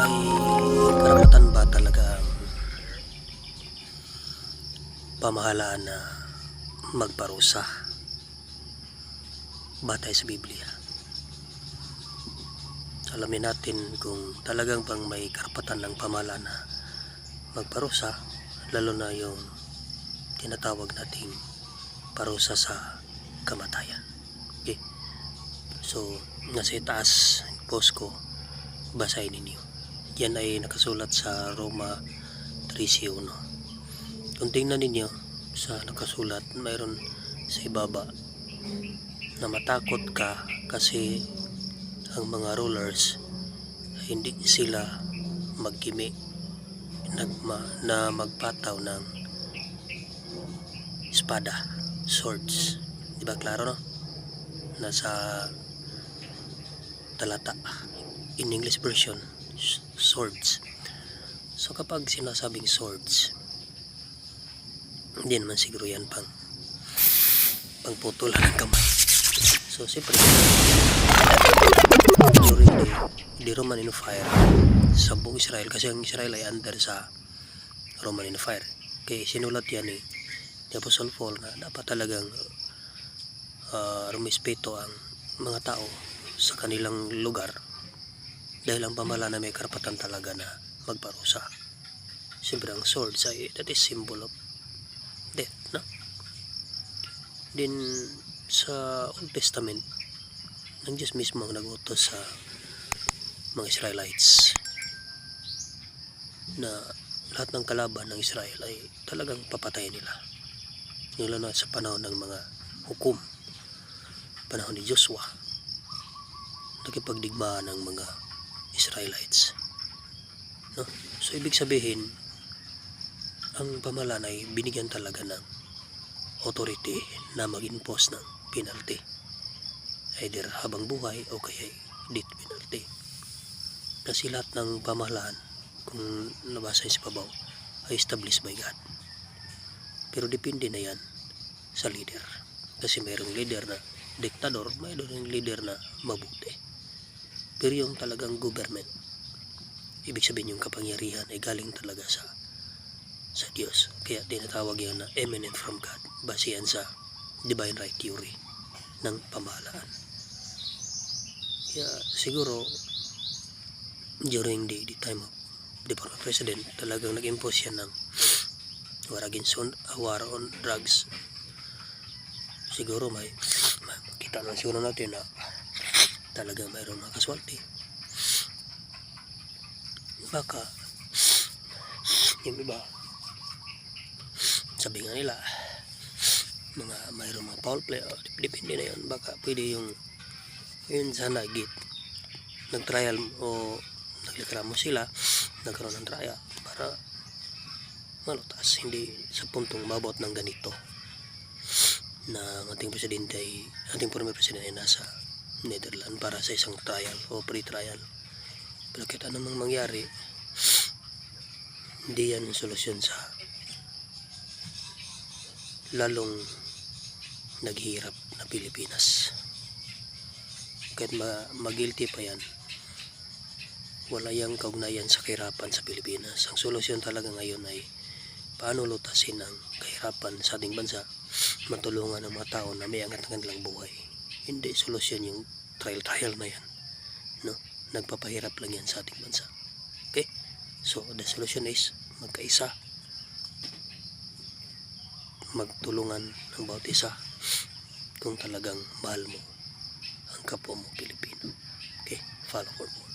ay karapatan ba talaga ang pamahalaan na magparusa batay sa Biblia? Alamin natin kung talagang bang may karapatan ng pamahalaan na magparusa, lalo na yung tinatawag nating parusa sa kamatayan. Okay. So, nasa itaas post ko, basahin ninyo. Yan ay nakasulat sa Roma 13:1. Kung tingnan ninyo sa nakasulat, mayroon sa ibaba na matakot ka kasi ang mga rulers hindi sila magkimi na magpataw ng espada, swords. Diba klaro, no? Nasa talata in English version, swords. So kapag sinasabing swords, hindi naman siguro yan pangputulan ng kamay. So siyempre during the Roman Empire sa buong Israel, kasi ang Israel ay under sa Roman Empire, kaya sinulat yan ni Apostle Paul na dapat talagang rumispeto ang mga tao sa kanilang lugar, dahil ang pamahalaan na may karapatan talaga na magparusa. Siyempre ang swords ay that is symbol of death, no? Then sa Old Testament, ng Diyos mismo ang nag-utos sa mga Israelites na lahat ng kalaban ng Israel ay talagang papatayin nila. Lalo na sa panahon ng mga hukom, panahon ni Joshua, nakipagdigmaan ng mga Israelites, no? So ibig sabihin, ang pamahalaan ay binigyan talaga ng authority na mag-impose ng penalty, either habang buhay o kaya death penalty. Kasi lahat ng pamahalaan, kung nabasa sa pabaw, ay established by God. Pero depende na yan sa leader, kasi mayroong leader na diktador, mayroong leader na mabuti. Pero yung talagang government, ibig sabihin yung kapangyarihan ay galing talaga sa Diyos. Kaya tinatawag yan na eminent from God, base yan sa divine right theory ng pamahalaan. Kaya siguro during the time of the former president, talagang nag-impose yan ng war against war on drugs. Siguro may makita lang siguro natin na talagang mayroong mga casualty. Baka yung iba, sabi nga nila, mayroong mga foul play, depende na yun. Baka pwede yung yun sana nag-trial o nagreklamo sila, nagkaroon ng trial para malutas, hindi sa puntong mabot ng ganito na ating former president ay nasa Netherlands para sa isang trial o pre-trial. Pero kahit anong mangyari, hindi yan solusyon sa lalong naghihirap na Pilipinas. Kahit mag-guilty pa yan, wala yang kaugnayan sa kahirapan sa Pilipinas. Ang solusyon talaga ngayon ay paano lutasin ang kahirapan sa ating bansa, matulungan ang mga tao na may angat ang kanilang buhay. Hindi solusyon yung trial na yan, no? Nagpapahirap lang yan sa ating bansa. Okay? So the solution is magkaisa, magtulungan ng bawat isa kung talagang mahal mo ang kapwa mo Pilipino. Okay? Follow for more.